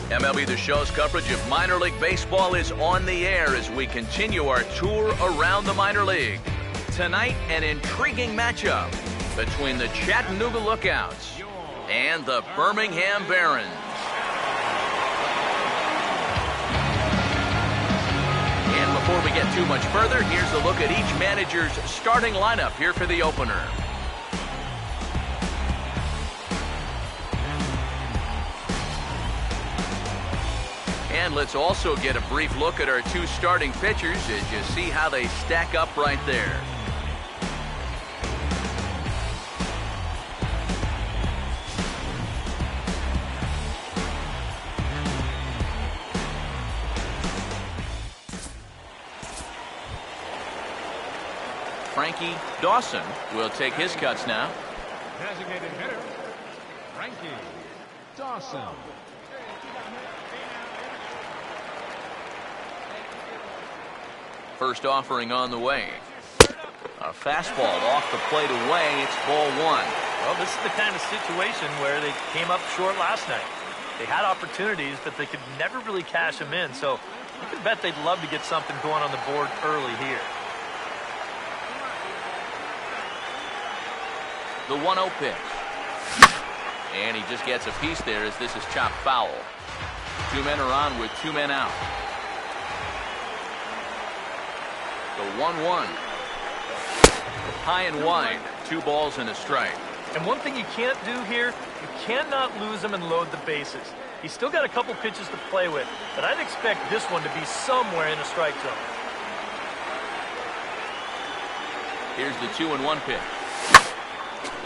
MLB The Show's coverage of minor league baseball is on the air as we continue our tour around the minor league. Tonight, an intriguing matchup between the Chattanooga Lookouts and the Birmingham Barons. And before we get too much further, here's a look at each manager's starting lineup here for the opener. And let's also get a brief look at our two starting pitchers as you see how they stack up right there. Frankie Dawson will take his cuts now. Designated hitter, Frankie Dawson. First offering on the way. A fastball off the plate away. It's ball one. Well, this is the kind of situation where they came up short last night. They had opportunities, but they could never really cash them in. So you can bet they'd love to get something going on the board early here. The 1-0 pitch. And he just gets a piece there as this is chopped foul. Two men are on with two men out. The 1-1. High and wide. 2 balls and a strike. And one thing you can't do here, you cannot lose them and load the bases. He's still got a couple pitches to play with, but I'd expect this one to be somewhere in the strike zone. Here's the 2-1 pitch.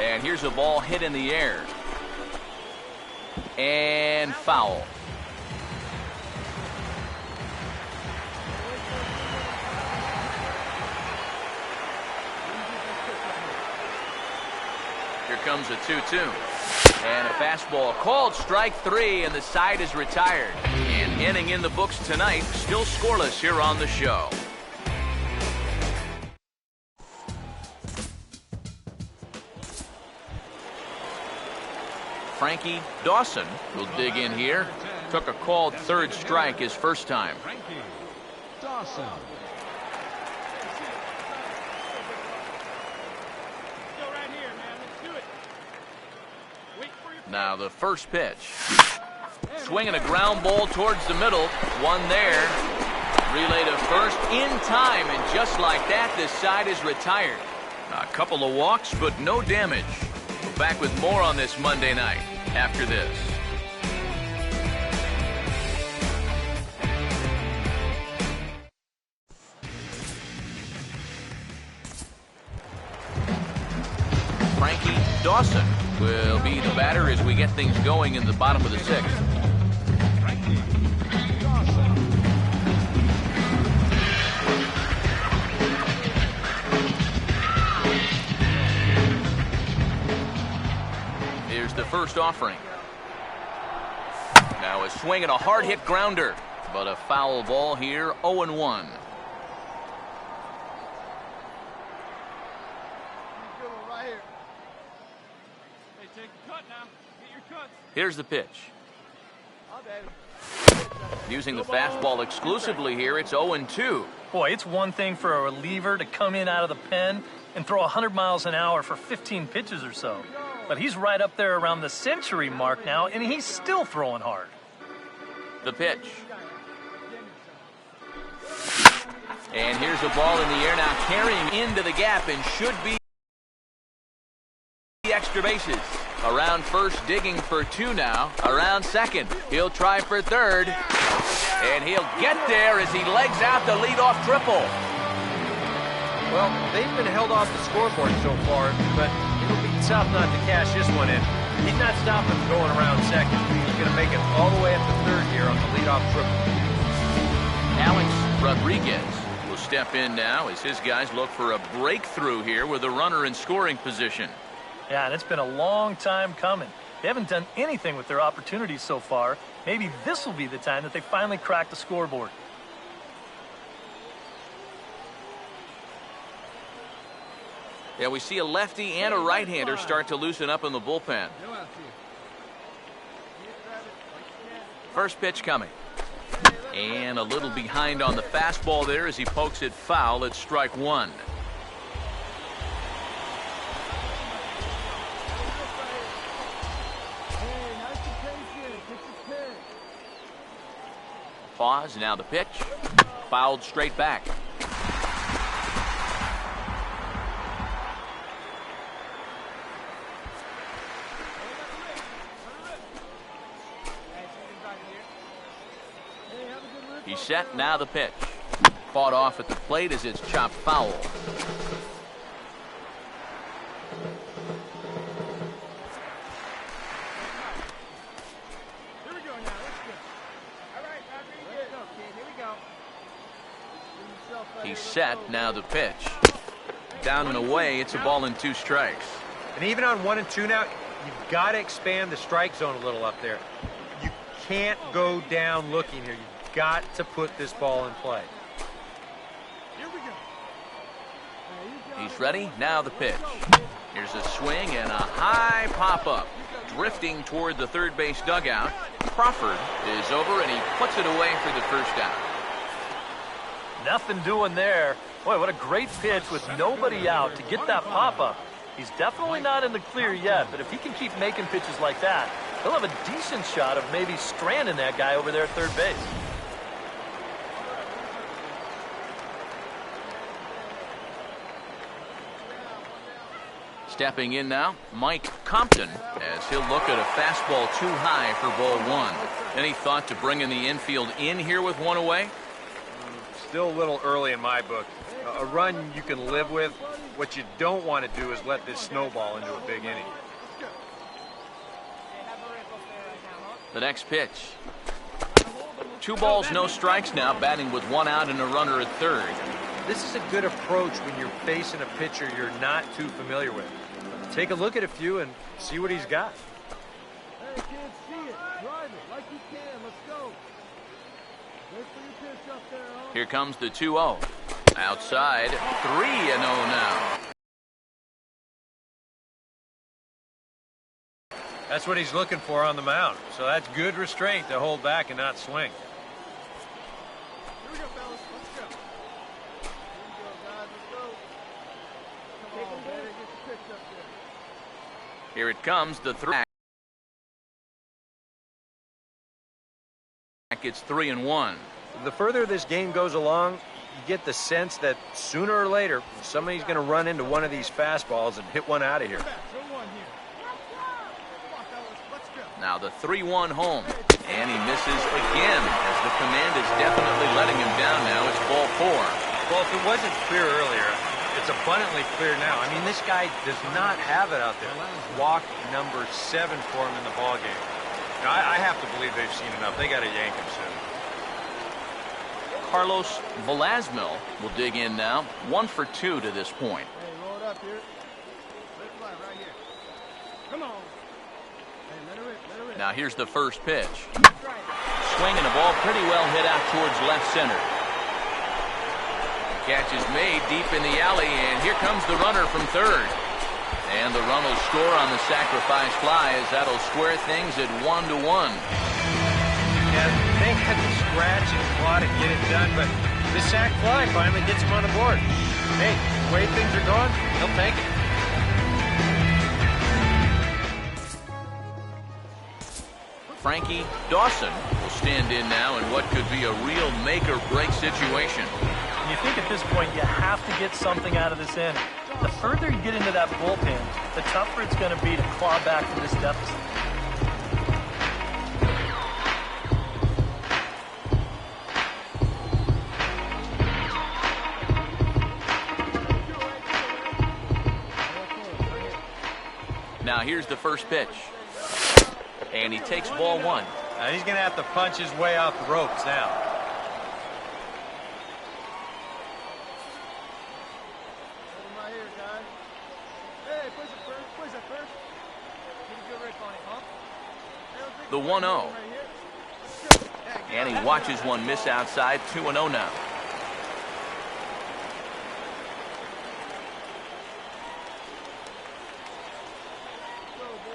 And here's a ball hit in the air. And foul. Here comes a 2-2. And a fastball called strike 3, and the side is retired. And inning in the books tonight, still scoreless here on the show. Frankie Dawson will dig in here. Took a called third strike his first time. Frankie Dawson. Now the first pitch. Swinging a ground ball towards the middle. One there. Relay to first in time, and just like that, this side is retired. A couple of walks, but no damage. We're back with more on this Monday night after this. Frankie Dawson will be the batter as we get things going in the bottom of the 6th. Frankie Dawson. Here's the first offering. Now a swing and a hard hit grounder, but a foul ball here. 0-1. Here's the pitch. Using the fastball exclusively here, it's 0-2. Boy, it's one thing for a reliever to come in out of the pen and throw 100 miles an hour for 15 pitches or so. But he's right up there around the century mark now, and he's still throwing hard. The pitch. And here's a ball in the air now, carrying into the gap and should be extra bases. Around first, digging for two now. Around second, he'll try for third. And he'll get there as he legs out the leadoff triple. Well, they've been held off the scoreboard so far, but it'll be tough not to cash this one in. He's not stopping going around second. He's going to make it all the way up to third here on the leadoff triple. Alex Rodriguez will step in now as his guys look for a breakthrough here with a runner in scoring position. Yeah, and it's been a long time coming. They haven't done anything with their opportunities so far. Maybe this will be the time that they finally crack the scoreboard. Yeah, we see a lefty and a right-hander start to loosen up in the bullpen. First pitch coming. And a little behind on the fastball there as he pokes it foul at strike one. Pause, now the pitch. Fouled straight back. He's set, now the pitch. Fought off at the plate as it's chopped foul. He's set, now the pitch. Down and away, it's a ball and two strikes. And even on 1 and 2 now, you've got to expand the strike zone a little up there. You can't go down looking here. You've got to put this ball in play. He's ready, now the pitch. Here's a swing and a high pop-up. Drifting toward the third base dugout. Crawford is over and he puts it away for the first out. Nothing doing there. Boy, what a great pitch with nobody out to get that pop-up. He's definitely not in the clear yet, but if he can keep making pitches like that, he'll have a decent shot of maybe stranding that guy over there at third base. Stepping in now, Mike Compton, as he'll look at a fastball too high for ball one. Any thought to bringing the infield in here with one away? Still a little early in my book. A run you can live with. What you don't want to do is let this snowball into a big inning. The next pitch. 2 balls, no strikes now, batting with 1 out and a runner at third. This is a good approach when you're facing a pitcher you're not too familiar with. Take a look at a few and see what he's got. Hey, kids, see it. Drive it like you can. Let's go. Wait for your pitch up there, huh? Here comes the 2-0. Outside, 3-0 now. That's what he's looking for on the mound. So that's good restraint to hold back and not swing. Here we go, fellas. Let's go. Here we go, guys. Let's go. Come on, baby. Get the pitch up there. Here it comes, the 3. It's 3-1. The further this game goes along, you get the sense that sooner or later, somebody's going to run into one of these fastballs and hit one out of here. Now the 3-1 home. And he misses again as the command is definitely letting him down now. It's ball 4. Well, if it wasn't clear earlier, it's abundantly clear now. I mean, this guy does not have it out there. Walk number 7 for him in the ball game. Now, I have to believe they've seen enough. They got to yank him soon. Carlos Velasmil will dig in now. 1 for 2 to this point. Hey, roll it up here. Let it fly right here. Come on. Hey, let her rip, let her rip. Now here's the first pitch. Swinging a ball pretty well hit out towards left center. Catch is made deep in the alley, and here comes the runner from third. And the run will score on the sacrifice fly as that'll square things at 1-1. Yeah, they had to scratch and claw to get it done, but this sac fly finally gets him on the board. Hey, the way things are going, he'll take it. Frankie Dawson will stand in now in what could be a real make-or-break situation. You think at this point you have to get something out of this inning. The further you get into that bullpen, the tougher it's going to be to claw back from this deficit. Now here's the first pitch. And he takes ball one. Now he's going to have to punch his way off the ropes now. Right here, guys. Hey, push it first. Push it first. Get a good rip on it, huh? The 1-0. And he watches one miss outside. 2-0 now.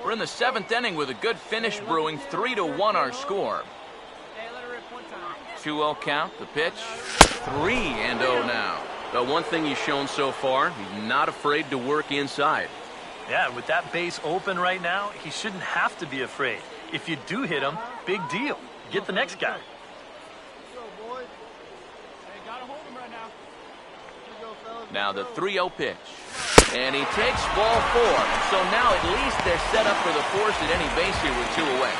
We're in the 7th inning with a good finish brewing. 3-1 our score. 2-0 count. The pitch. 3-0 now. The one thing he's shown so far, he's not afraid to work inside. Yeah, with that base open right now, he shouldn't have to be afraid. If you do hit him, big deal. Get the next guy. Now the 3-0 pitch. And he takes ball 4. So now at least they're set up for the force at any base here with 2 away.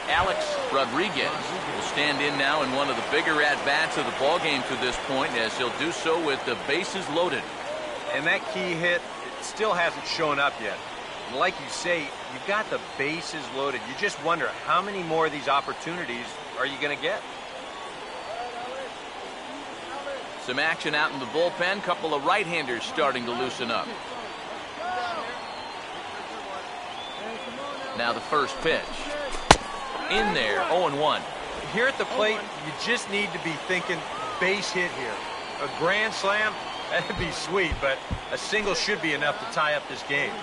Alex Rodriguez will stand in now in one of the bigger at-bats of the ballgame to this point, as he'll do so with the bases loaded. And that key hit, it still hasn't shown up yet. Like you say, you've got the bases loaded. You just wonder how many more of these opportunities are you going to get? Some action out in the bullpen. Couple of right-handers starting to loosen up. Now the first pitch. In there, 0-1. Here at the plate, you just need to be thinking base hit here. A grand slam, that'd be sweet, but a single should be enough to tie up this game.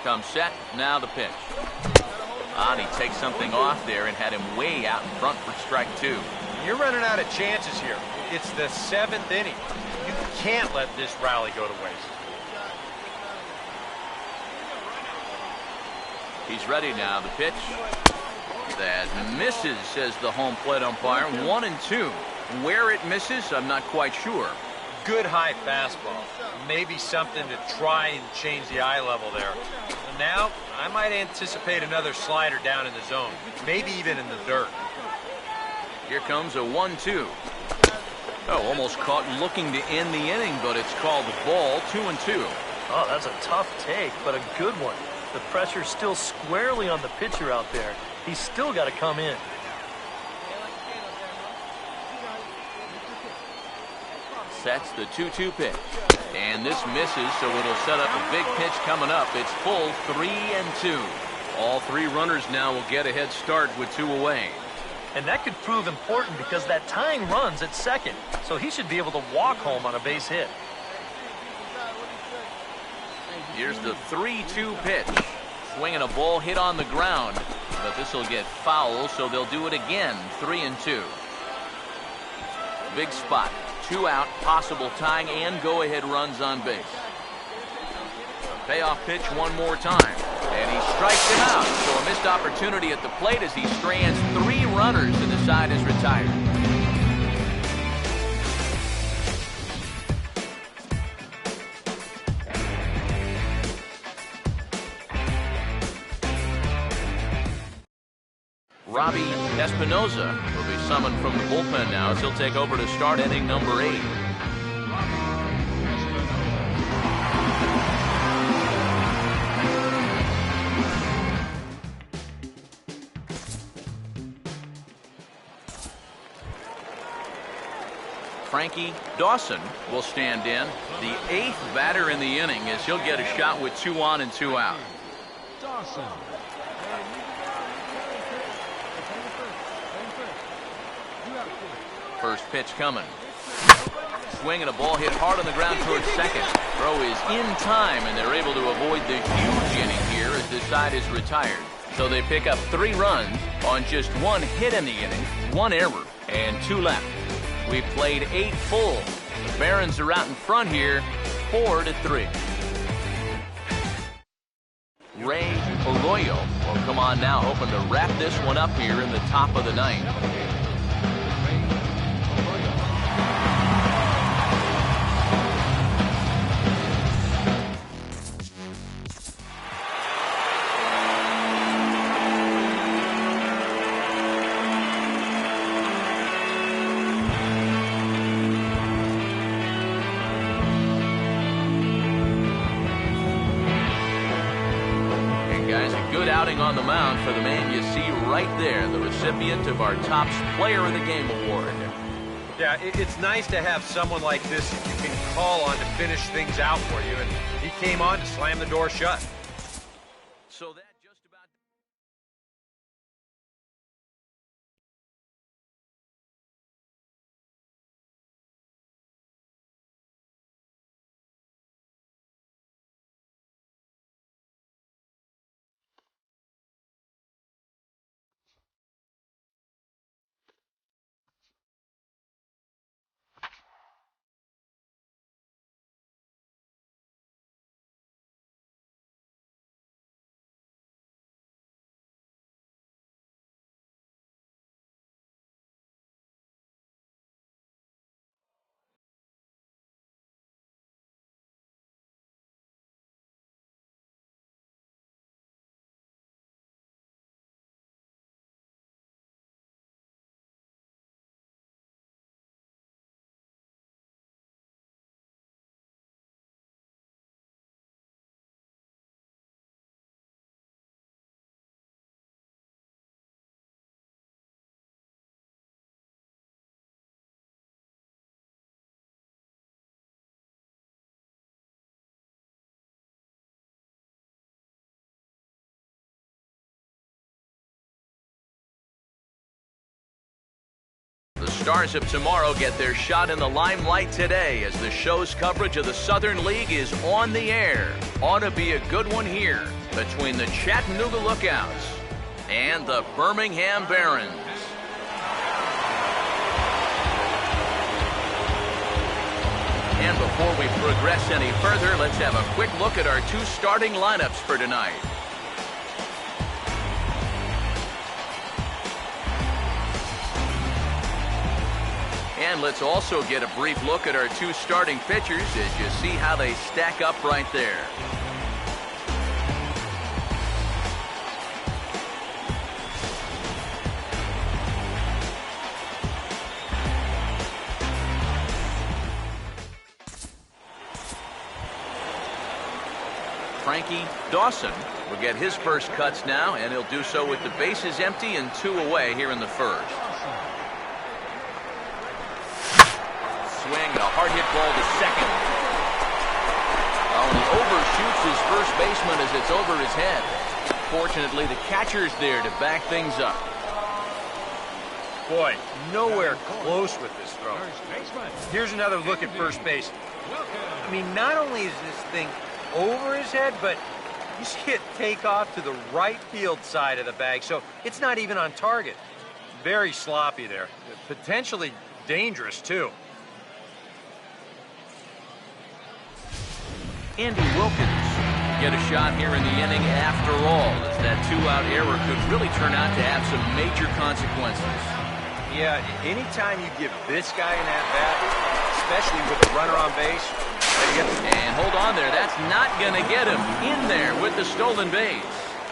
Comes set. Now the pitch. And he takes something off there and had him way out in front for strike 2. You're running out of chances here. It's the 7th inning. You can't let this rally go to waste. He's ready now. The pitch. That misses, says the home plate umpire. 1-2. Where it misses, I'm not quite sure. Good high fastball. Maybe something to try and change the eye level there. And now, I might anticipate another slider down in the zone. Maybe even in the dirt. Here comes a 1-2. Oh, almost caught looking to end the inning, but it's called the ball. 2-2. Oh, that's a tough take, but a good one. The pressure's still squarely on the pitcher out there. He's still got to come in. Sets the 2-2 pitch. And this misses, so it'll set up a big pitch coming up. It's full 3-2. All 3 runners now will get a head start with 2 away. And that could prove important because that tying runs at second, so he should be able to walk home on a base hit. Here's the 3-2 pitch. Swinging a ball hit on the ground, but this will get foul, so they'll do it again. 3-2. Big spot. 2 out, possible tying and go-ahead runs on base. Payoff pitch one more time. And he strikes him out. So a missed opportunity at the plate as he strands 3 runners and the side is retired. Robbie Espinoza will be summoned from the bullpen now as he'll take over to start inning number 8. Frankie Dawson will stand in, the 8th batter in the inning, as he'll get a shot with 2 on and 2 out. Dawson. First pitch coming. Swinging a ball hit hard on the ground towards second. Throw is in time, and they're able to avoid the huge inning here as this side is retired. So they pick up 3 runs on just 1 hit in the inning, 1 error, and 2 left. We've played 8 full. The Barons are out in front here, 4-3. Ray Arroyo will come on now, hoping to wrap this one up here in the top of the ninth. Outing on the mound for the man you see right there, the recipient of our Topps Player of the Game award. Yeah, it's nice to have someone like this that you can call on to finish things out for you, and he came on to slam the door shut. So that just about... The stars of tomorrow get their shot in the limelight today as the show's coverage of the Southern League is on the air. Ought to be a good one here between the Chattanooga Lookouts and the Birmingham Barons. And before we progress any further, let's have a quick look at our two starting lineups for tonight. And let's also get a brief look at our two starting pitchers as you see how they stack up right there. Frankie Dawson will get his first cuts now, and he'll do so with the bases empty and 2 away here in the first. Swing and a hard hit ball to second. Oh, and he overshoots his first baseman as it's over his head. Fortunately, the catcher's there to back things up. Boy, nowhere close with this throw. Here's another look at first base. I mean, not only is this thing over his head, but you see it take off to the right field side of the bag, so it's not even on target. Very sloppy there. Potentially dangerous, too. Andy Wilkins get a shot here in the inning after all, as that 2-out error could really turn out to have some major consequences. Yeah, anytime you give this guy an at-bat, especially with a runner on base. And hold on there, that's not going to get him in there with the stolen base.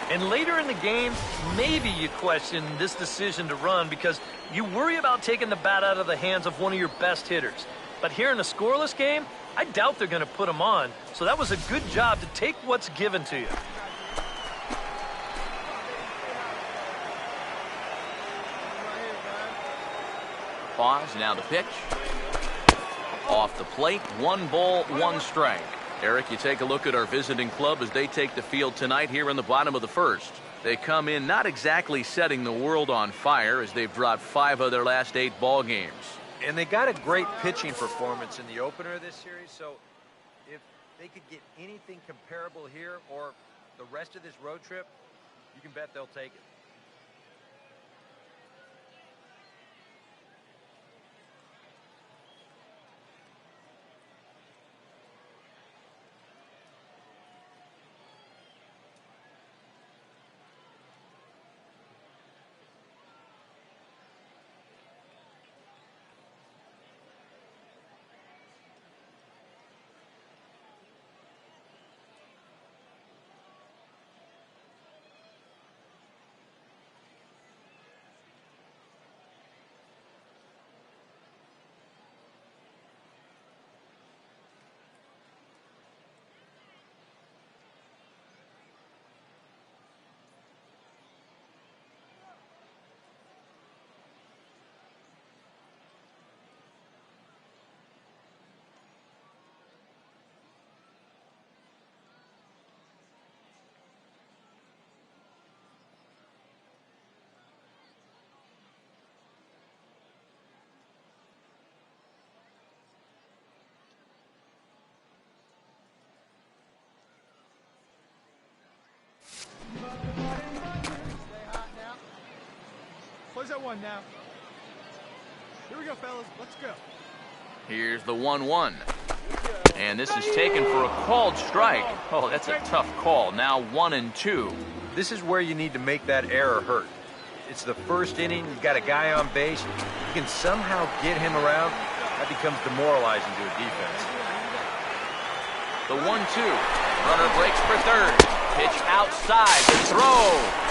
And later in the game, maybe you question this decision to run because you worry about taking the bat out of the hands of one of your best hitters. But here in a scoreless game, I doubt they're going to put him on. So that was a good job to take what's given to you. Pause, now the pitch. Off the plate, 1 ball, 1 strike. Eric, you take a look at our visiting club as they take the field tonight here in the bottom of the first. They come in not exactly setting the world on fire as they've dropped 5 of their last 8 ball games. And they got a great pitching performance in the opener of this series, so if they could get anything comparable here or the rest of this road trip, you can bet they'll take it. 1-1 now. Here we go, fellas. Let's go. Here's the 1-1. And this is taken for a called strike. Oh, that's a tough call. Now 1-2. This is where you need to make that error hurt. It's the first inning. You've got a guy on base. You can somehow get him around. That becomes demoralizing to a defense. The 1-2. Runner breaks for third. Pitch outside. The throw.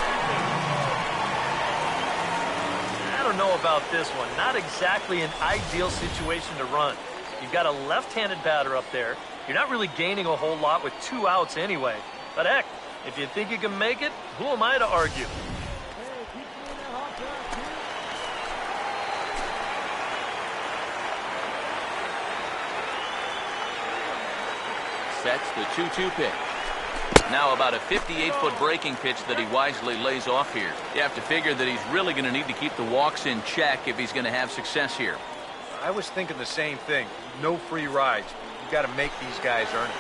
I don't know about this one. Not exactly an ideal situation to run. You've got a left-handed batter up there. You're not really gaining a whole lot with 2 outs anyway. But heck, if you think you can make it, who am I to argue? Sets the 2-2 pitch. Now about a 58-foot breaking pitch that he wisely lays off here. You have to figure that he's really going to need to keep the walks in check if he's going to have success here. I was thinking the same thing. No free rides. You got to make these guys earn it.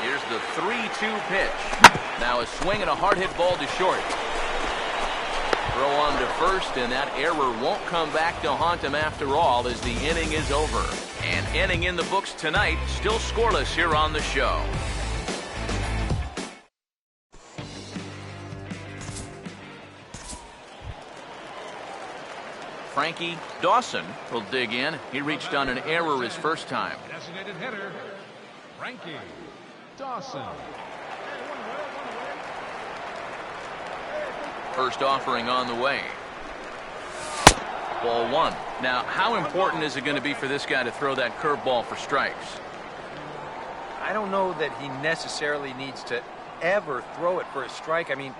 Here's the 3-2 pitch. Now a swing and a hard hit ball to short. Throw on to first, and that error won't come back to haunt him after all as the inning is over. An inning in the books tonight, still scoreless here on the show. Frankie, Dawson will dig in. He reached on an error his first time. Designated hitter, Frankie. Dawson. First offering on the way. Ball 1. Now, how important is it going to be for this guy to throw that curveball for strikes? I don't know that he necessarily needs to ever throw it for a strike. I mean,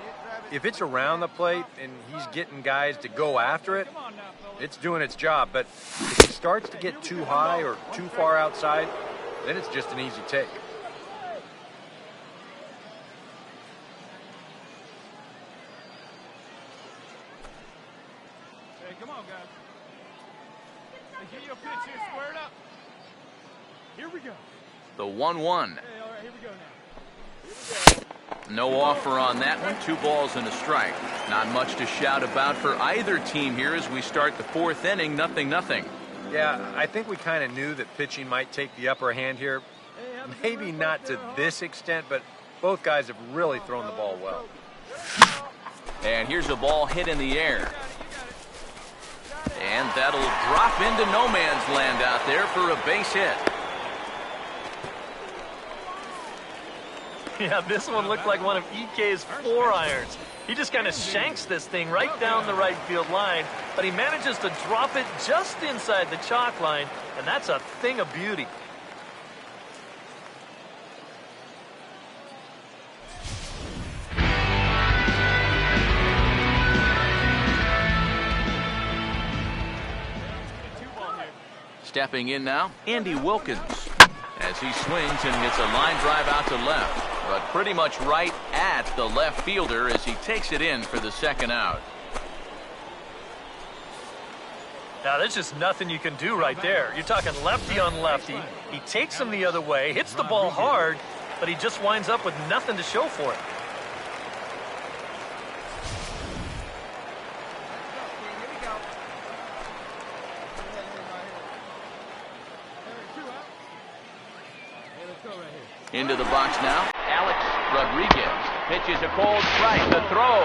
if it's around the plate and he's getting guys to go after it, it's doing its job. But if he starts to get too high or too far outside, then it's just an easy take. Hey, come on, guys. Hey, get your pitch here squared up. Here we go. The 1-1. Hey, all right, here we go now. No offer on that one. 2 balls and a strike. Not much to shout about for either team here as we start the 4th inning. 0-0. Yeah, I think we kind of knew that pitching might take the upper hand here. Maybe not to this extent, but both guys have really thrown the ball well. And here's a ball hit in the air. And that'll drop into no man's land out there for a base hit. Yeah, this one looked like one of EK's 4-irons. He just kind of shanks this thing right down the right field line, but he manages to drop it just inside the chalk line, and that's a thing of beauty. Stepping in now, Andy Wilkins. As he swings and hits a line drive out to left, but pretty much right at the left fielder as he takes it in for the 2nd out. Now, there's just nothing you can do right there. You're talking lefty on lefty. He takes him the other way, hits the ball hard, but he just winds up with nothing to show for it. Into the box now, Alex Rodriguez pitches a cold strike. The throw,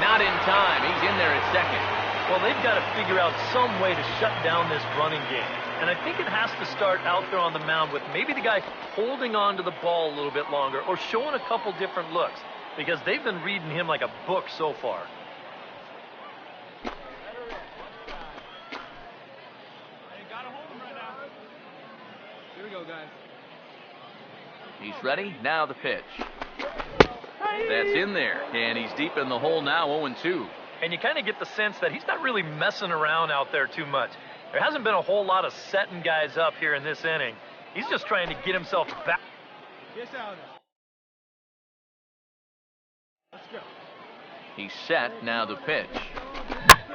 not in time. He's in there at second. Well, they've got to figure out some way to shut down this running game. And I think it has to start out there on the mound with maybe the guy holding on to the ball a little bit longer or showing a couple different looks, because they've been reading him like a book so far. Here we go, guys. He's ready. Now the pitch. That's in there, and he's deep in the hole now, 0-2. And you kind of get the sense that he's not really messing around out there too much. There hasn't been a whole lot of setting guys up here in this inning. He's just trying to get himself back. Get out of there. Let's go. He's set. Now the pitch.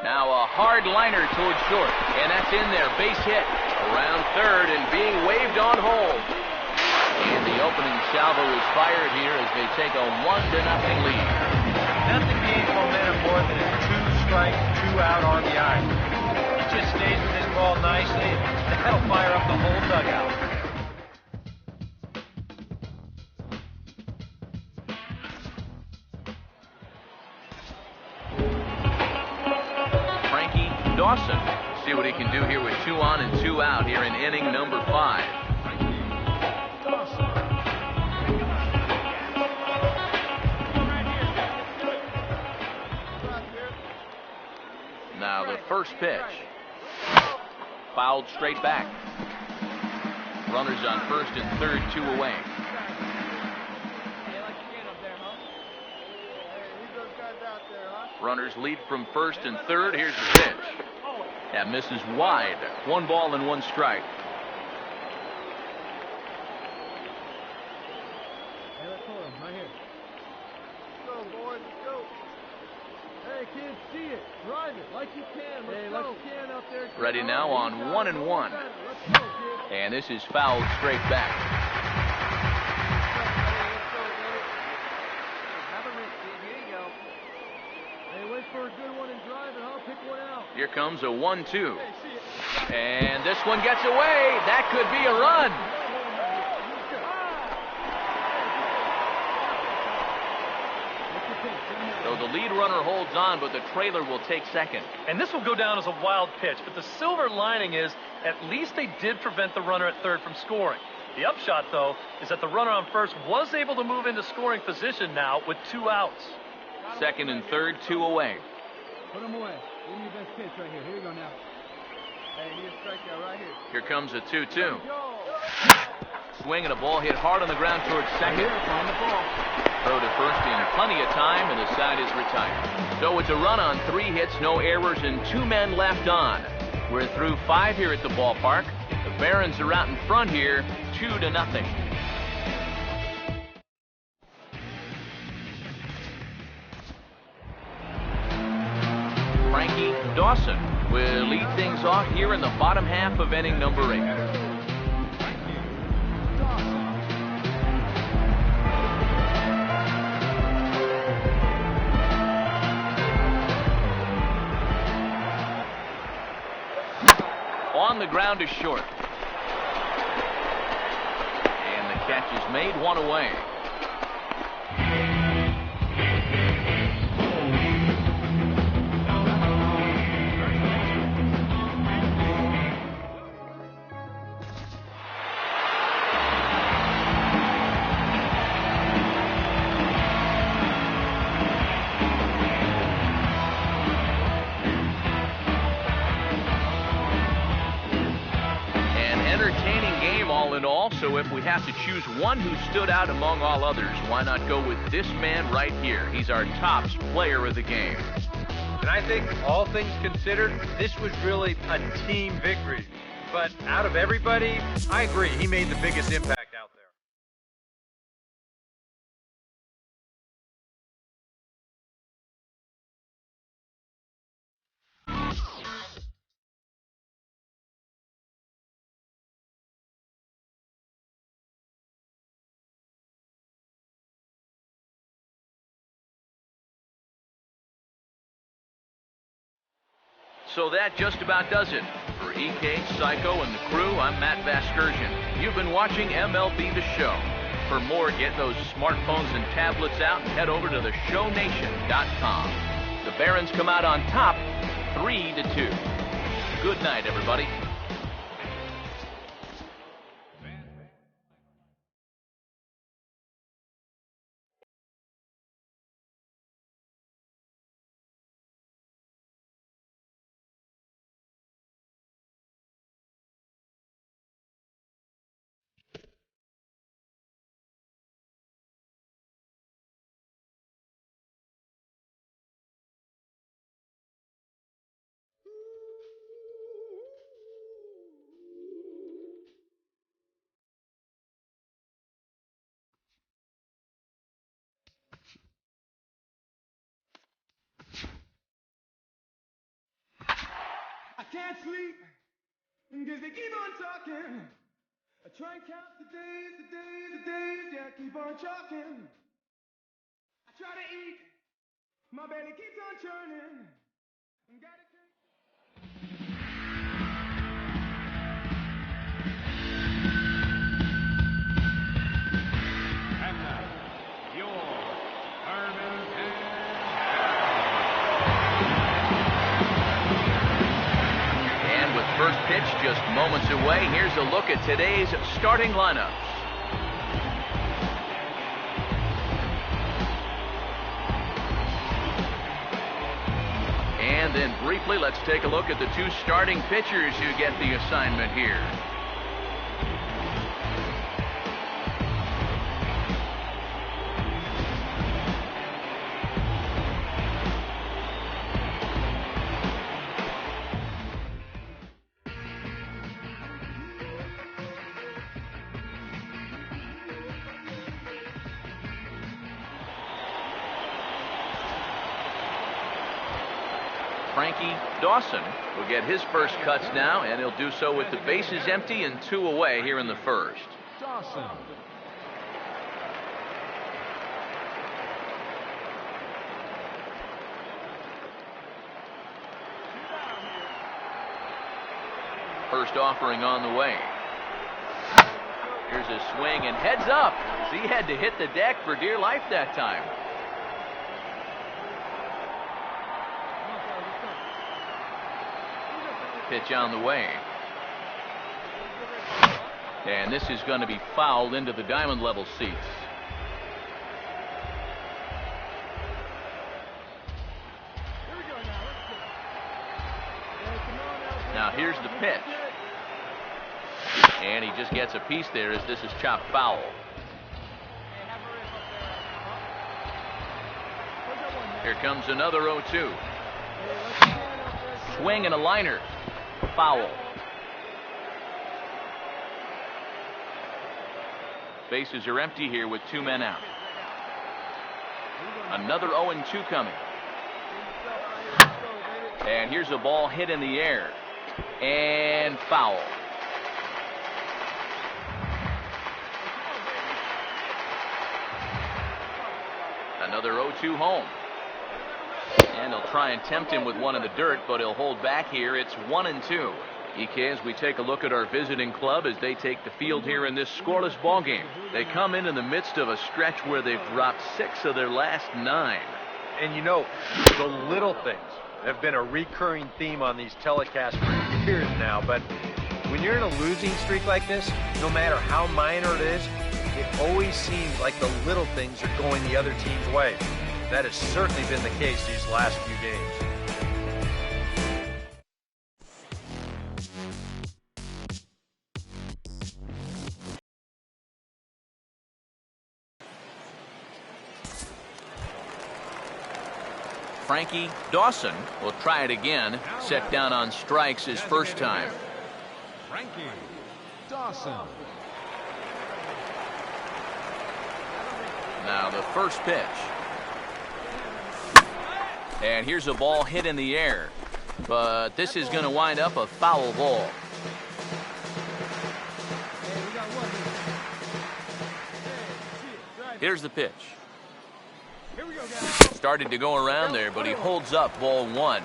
Now a hard liner towards short, and that's in there. Base hit around third and being waved on home. And the opening salvo is fired here as they take a 1-0 lead. Nothing gains momentum more than a 2-strike, 2-out RBI. He just stays with his ball nicely, and that'll fire up the whole dugout. Frankie, Dawson. See what he can do here with 2 on and 2 out here in inning number 5. Now the first pitch. Fouled straight back. Runners on first and third, 2 away. Runners lead from first and third. Here's the pitch. That misses wide. 1 ball and 1 strike. Hey, let's hold him right here. Let's go, boys. Let's go. Hey, kids, see it. Drive it like you can. Let's go. Can up there. Ready now on 1-1. Let's go, kids. And this is fouled straight back. Have a risk, kid. Here you go. Hey, wait for a good one and drive it. I'll pick one out. Here comes a 1-2. And this one gets away. That could be a run. So the lead runner holds on, but the trailer will take second. And this will go down as a wild pitch, but the silver lining is at least they did prevent the runner at third from scoring. The upshot, though, is that the runner on first was able to move into scoring position now with 2 outs. Second and third, 2 away. Put him away. Give me your best pitch right here. Here we go now. Hey, here's strike out right here. Here comes a 2-2. Swing and a ball hit hard on the ground towards second. On the ball. Throw to first in plenty of time, and the side is retired. So it's a run on 3 hits, no errors, and 2 men left on. We're through 5 here at the ballpark. The Barons are out in front here, 2-0. Frankie, Dawson will lead things off here in the bottom half of inning number 8. On the ground is short. And the catch is made, 1 away. So if we have to choose one who stood out among all others, why not go with this man right here? He's our top player of the game. And I think, all things considered, this was really a team victory. But out of everybody, I agree, he made the biggest impact out there. So that just about does it. For EK, Psycho, and the crew, I'm Matt Vasgersian. You've been watching MLB The Show. For more, get those smartphones and tablets out and head over to theshownation.com. The Barons come out on top, 3-2. Good night, everybody. I can't sleep because they keep on talking I try and count the days, yeah, keep on chalking. I try to eat, my belly keeps on churning. Gotta take... And now, your Herman And with first pitch just moments away, here's a look at today's starting lineups. And then briefly, let's take a look at the two starting pitchers who get the assignment here. Frankie Dawson will get his first cuts now, and he'll do so with the bases empty and 2 away here in the first. Dawson. First offering on the way. Here's a swing and heads up. He had to hit the deck for dear life that time. Pitch on the way. And this is going to be fouled into the diamond level seats. Now here's the pitch. And he just gets a piece there as this is chopped foul. Here comes another 0-2. Swing and a liner. Foul. Bases are empty here with 2 men out. Another 0-2 coming. And here's a ball hit in the air. And foul. Another 0-2 home. And he'll try and tempt him with one in the dirt, but he'll hold back here. It's 1-2. EK, as we take a look at our visiting club as they take the field here in this scoreless ball game. They come in the midst of a stretch where they've dropped 6 of their last 9. And you know, the little things have been a recurring theme on these telecasts for years now, but when you're in a losing streak like this, no matter how minor it is, it always seems like the little things are going the other team's way. That has certainly been the case these last few games. Frankie Dawson will try it again. Set down on strikes his first time. Frankie Dawson. Now the first pitch. And here's a ball hit in the air. But this is going to wind up a foul ball. Here's the pitch. Started to go around there, but he holds up ball 1.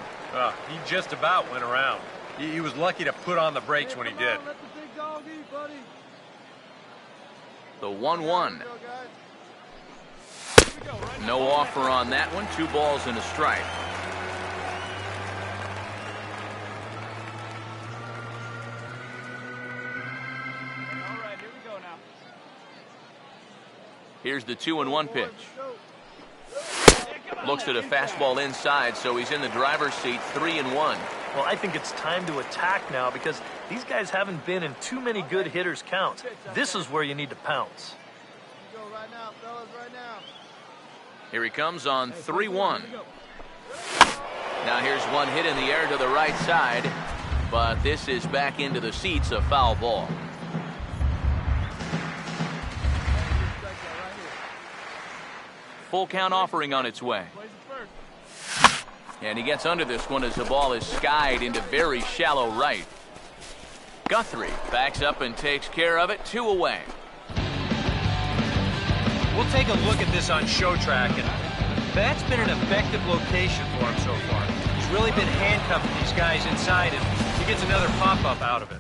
He just about went around. He was lucky to put on the brakes when he did. The 1-1. No offer on that one. 2 balls and a strike. All right, here we go now. Here's the 2-1 pitch. Looks at a fastball inside, so he's in the driver's seat, 3-1. Well, I think it's time to attack now because these guys haven't been in too many good hitters' counts. This is where you need to pounce. Go right now, fellas, right now. Here he comes on 3-1. Now here's one hit in the air to the right side, but this is back into the seats, a foul ball. Full count offering on its way. And he gets under this one as the ball is skied into very shallow right. Guthrie backs up and takes care of it. 2 away. We'll take a look at this on show track, and that's been an effective location for him so far. He's really been handcuffing these guys inside, and he gets another pop-up out of it.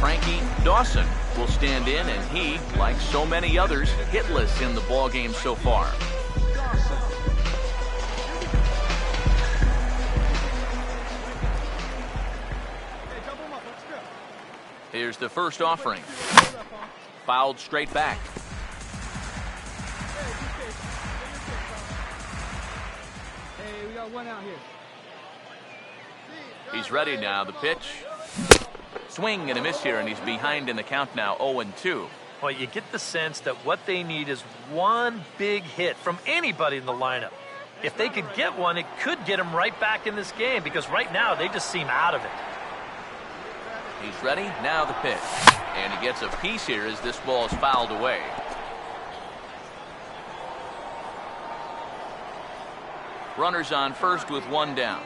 Frankie Dawson will stand in, and he, like so many others, hitless in the ball game so far. Here's the first offering. Fouled straight back. Hey, we got one out here. He's ready now. The pitch. Swing and a miss here, and he's behind in the count now, 0-2. Well, you get the sense that what they need is one big hit from anybody in the lineup. If they could get one, it could get them right back in this game, because right now they just seem out of it. He's ready. Now the pitch. And he gets a piece here as this ball is fouled away. Runners on first with 1 down.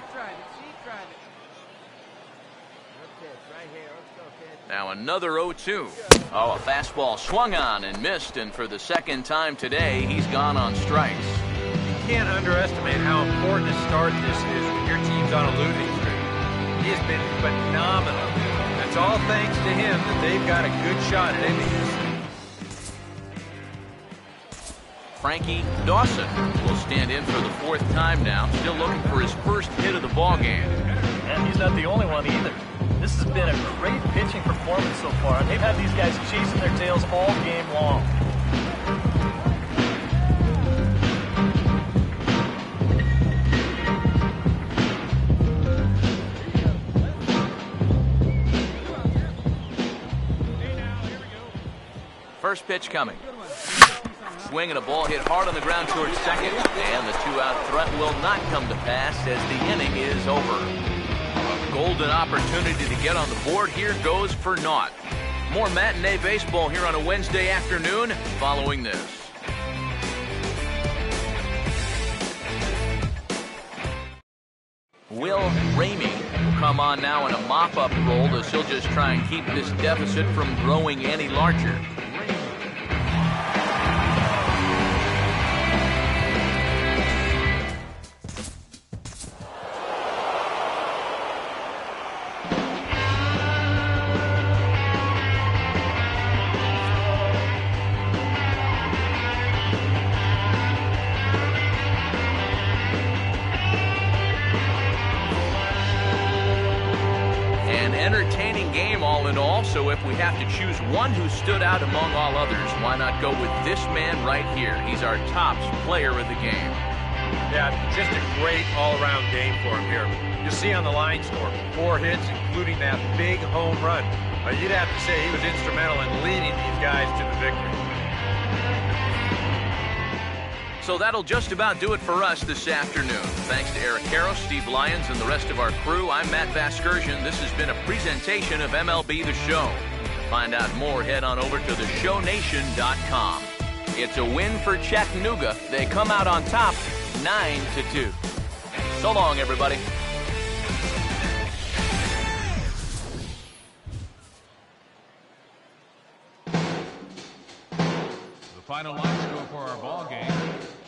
Now another 0-2. Oh, a fastball swung on and missed, and for the second time today, he's gone on strikes. You can't underestimate how important a start this is when your team's on a losing streak. He has been phenomenal. It's all thanks to him that they've got a good shot at ending this. Frankie Dawson will stand in for the 4th time now, still looking for his first hit of the ball game. And he's not the only one either. This has been a great pitching performance so far, and they've had these guys chasing their tails all game long. First pitch coming. Swing and a ball hit hard on the ground towards second, and the 2-out threat will not come to pass as the inning is over. A golden opportunity to get on the board here goes for naught. More matinee baseball here on a Wednesday afternoon following this. Will Ramey will come on now in a mop-up role as he'll just try and keep this deficit from growing any larger. Entertaining game all in all, so if we have to choose one who stood out among all others, why not go with this man right here? He's our tops player of the game. Yeah, just a great all-around game for him here. You'll see on the line score, 4 hits, including that big home run. You'd have to say he was instrumental in leading these guys to the victory. So that'll just about do it for us this afternoon. Thanks to Eric Harrow, Steve Lyons, and the rest of our crew, I'm Matt Vasgersian. This has been a presentation of MLB The Show. To find out more, head on over to theshownation.com. It's a win for Chattanooga. They come out on top 9-2. So long, everybody. The final line score for our ball game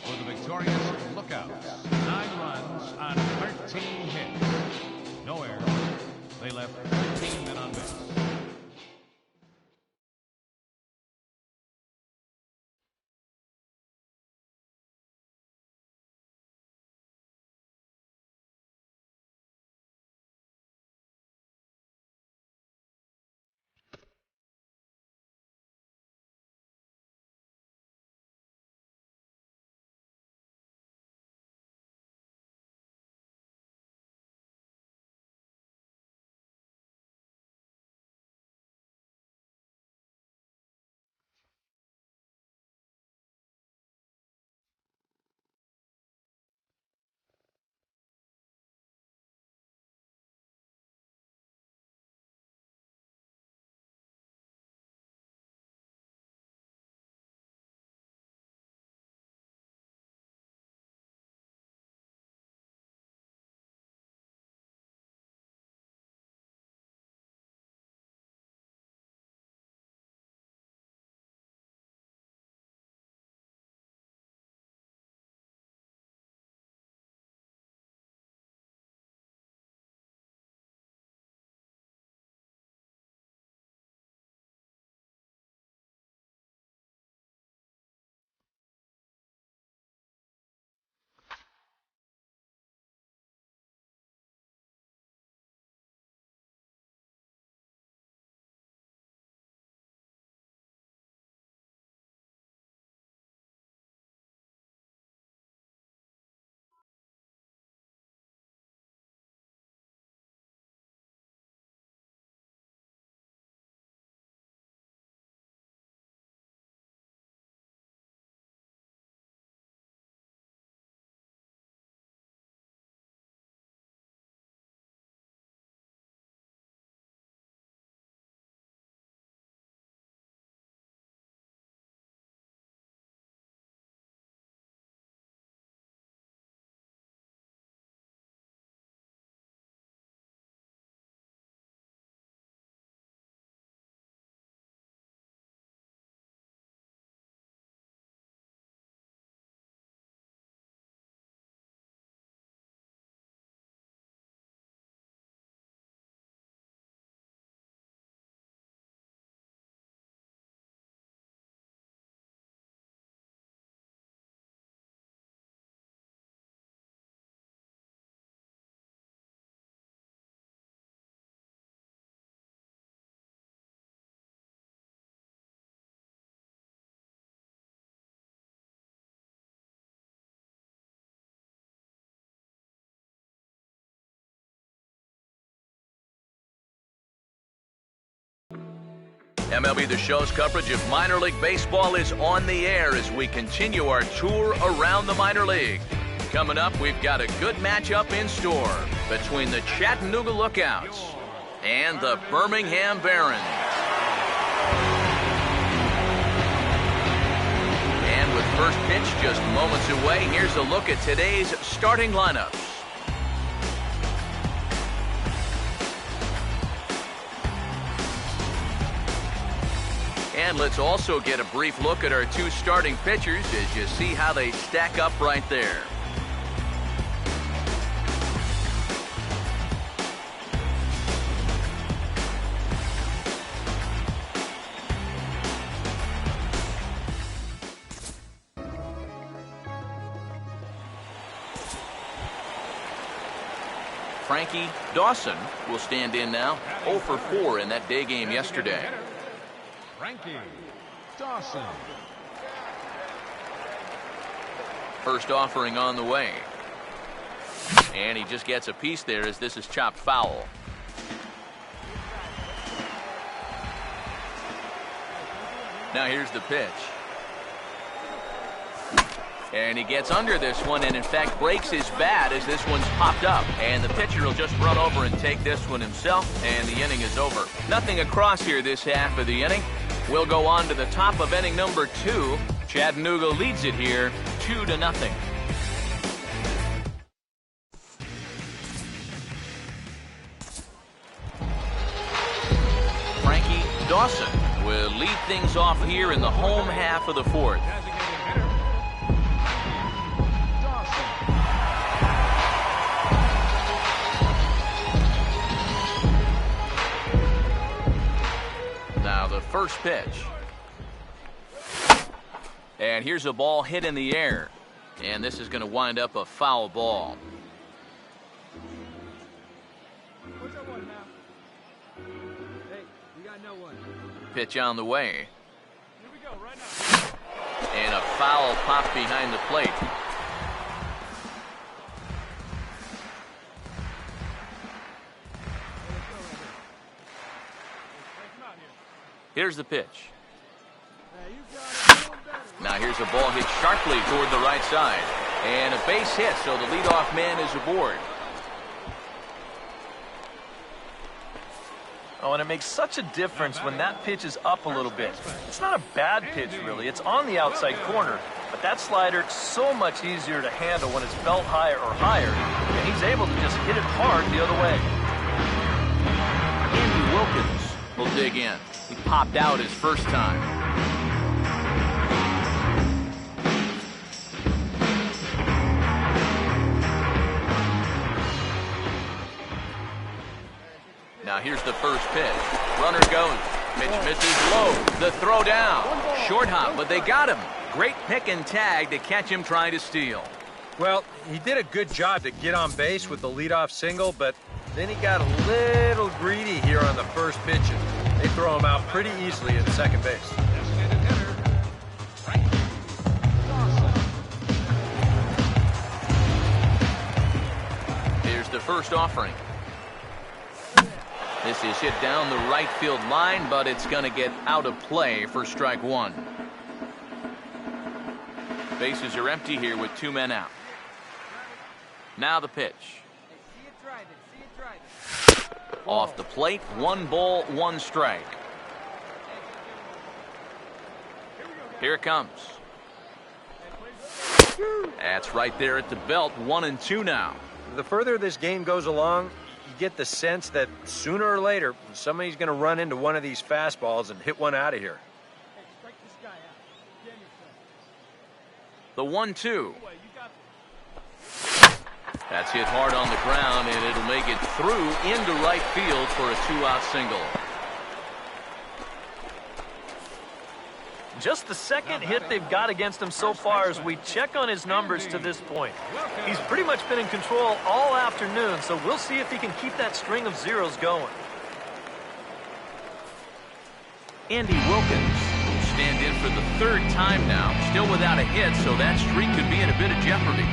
for the victorious Lookouts. 9 runs on 13 hits. No errors. They left 13 men on base. MLB The Show's coverage of minor league baseball is on the air as we continue our tour around the minor league. Coming up, we've got a good matchup in store between the Chattanooga Lookouts and the Birmingham Barons. And with first pitch just moments away, here's a look at today's starting lineups. And let's also get a brief look at our two starting pitchers as you see how they stack up right there. Frankie Dawson will stand in now, 0 for 4 in that day game yesterday. Frankie Dawson. First offering on the way. And he just gets a piece there as this is chopped foul. Now here's the pitch. And he gets under this one and in fact breaks his bat as this one's popped up. And the pitcher will just run over and take this one himself and the inning is over. Nothing across here this half of the inning. We'll go on to the top of inning number 2. Chattanooga leads it here 2-0. Frankie Dawson will lead things off here in the home half of the 4th. Now the first pitch. And here's a ball hit in the air. And this is going to wind up a foul ball. What's that one now? Hey, you got no one. Pitch on the way. Here we go, right now. And a foul popped behind the plate. Here's the pitch. Now here's a ball hit sharply toward the right side. And a base hit, so the leadoff man is aboard. Oh, and it makes such a difference when that pitch is up a little bit. It's not a bad pitch, really. It's on the outside corner. But that slider, so much easier to handle when it's belt high or higher. And he's able to just hit it hard the other way. Andy Wilkins will dig in. He popped out his first time. Now here's the first pitch. Runner goes. Pitch misses low. The throw down. Short hop, but they got him. Great pick and tag to catch him trying to steal. Well, he did a good job to get on base with the leadoff single, but then he got a little greedy here on the first pitches. They throw him out pretty easily at second base. Designated hitter, Frankie Dawson. Here's the first offering. This is hit down the right field line, but it's going to get out of play for strike 1. Bases are empty here with 2 men out. Now the pitch. Off the plate, 1 ball, 1 strike. Here it comes. That's right there at the belt, 1-2 now. The further this game goes along, you get the sense that sooner or later, somebody's going to run into one of these fastballs and hit one out of here. The 1-2. That's hit hard on the ground, and it'll make it through into right field for a 2-out single. Just the second hit they've got against him so far as we check on his numbers to this point. He's pretty much been in control all afternoon, so we'll see if he can keep that string of zeros going. Andy Wilkins will stand in for the 3rd time now, still without a hit, so that streak could be in a bit of jeopardy.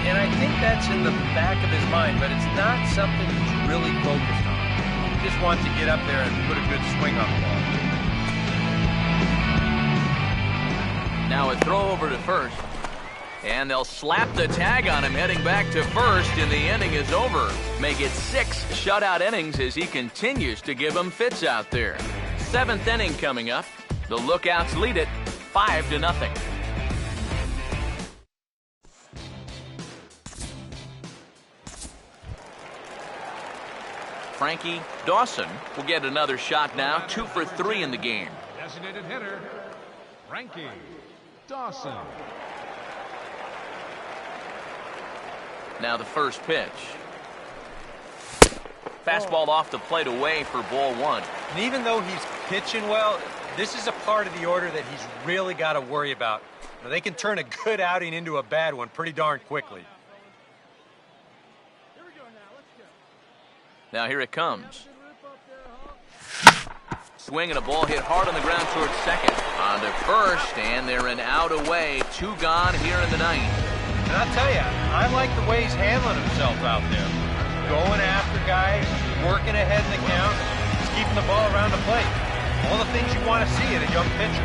And I think that's in the back of his mind, but it's not something he's really focused on. He just wants to get up there and put a good swing on the ball. Now a throw over to first. And they'll slap the tag on him heading back to first, and the inning is over. Make it 6 shutout innings as he continues to give them fits out there. 7th inning coming up. The Lookouts lead it 5-0. Frankie, Dawson will get another shot now. 2 for 3 in the game. Designated hitter, Frankie, Dawson. Now the first pitch. Fastball off the plate away for ball 1. And even though he's pitching well, this is a part of the order that he's really got to worry about. Now, they can turn a good outing into a bad one pretty darn quickly. Here we go now. Let's go. Now here it comes. Swing and a ball hit hard on the ground towards second. On to first, and they're an out away. 2 gone here in the 9th. And I'll tell you, I like the way he's handling himself out there. Going after guys, working ahead in the count, just keeping the ball around the plate. All the things you want to see in a young pitcher.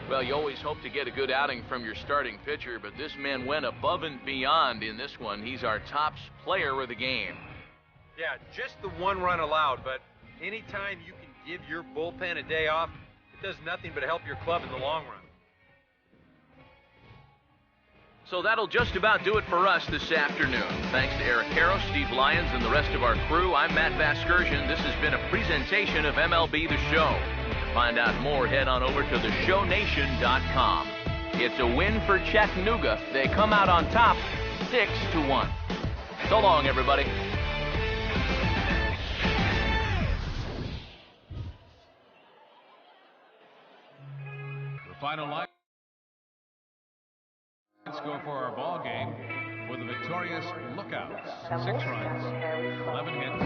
Well, you always hope to get a good outing from your starting pitcher, but this man went above and beyond in this one. He's our top player of the game. Yeah, just the 1 run allowed, but anytime you can give your bullpen a day off, it does nothing but help your club in the long run. So that'll just about do it for us this afternoon. Thanks to Eric Harrow, Steve Lyons, and the rest of our crew. I'm Matt Vasgersian. This has been a presentation of MLB The Show. To find out more, head on over to theshownation.com. It's a win for Chattanooga. They come out on top 6-1. So long, everybody. The final line. Let's go for our ball game for the victorious Lookouts. 6 runs, 11 hits,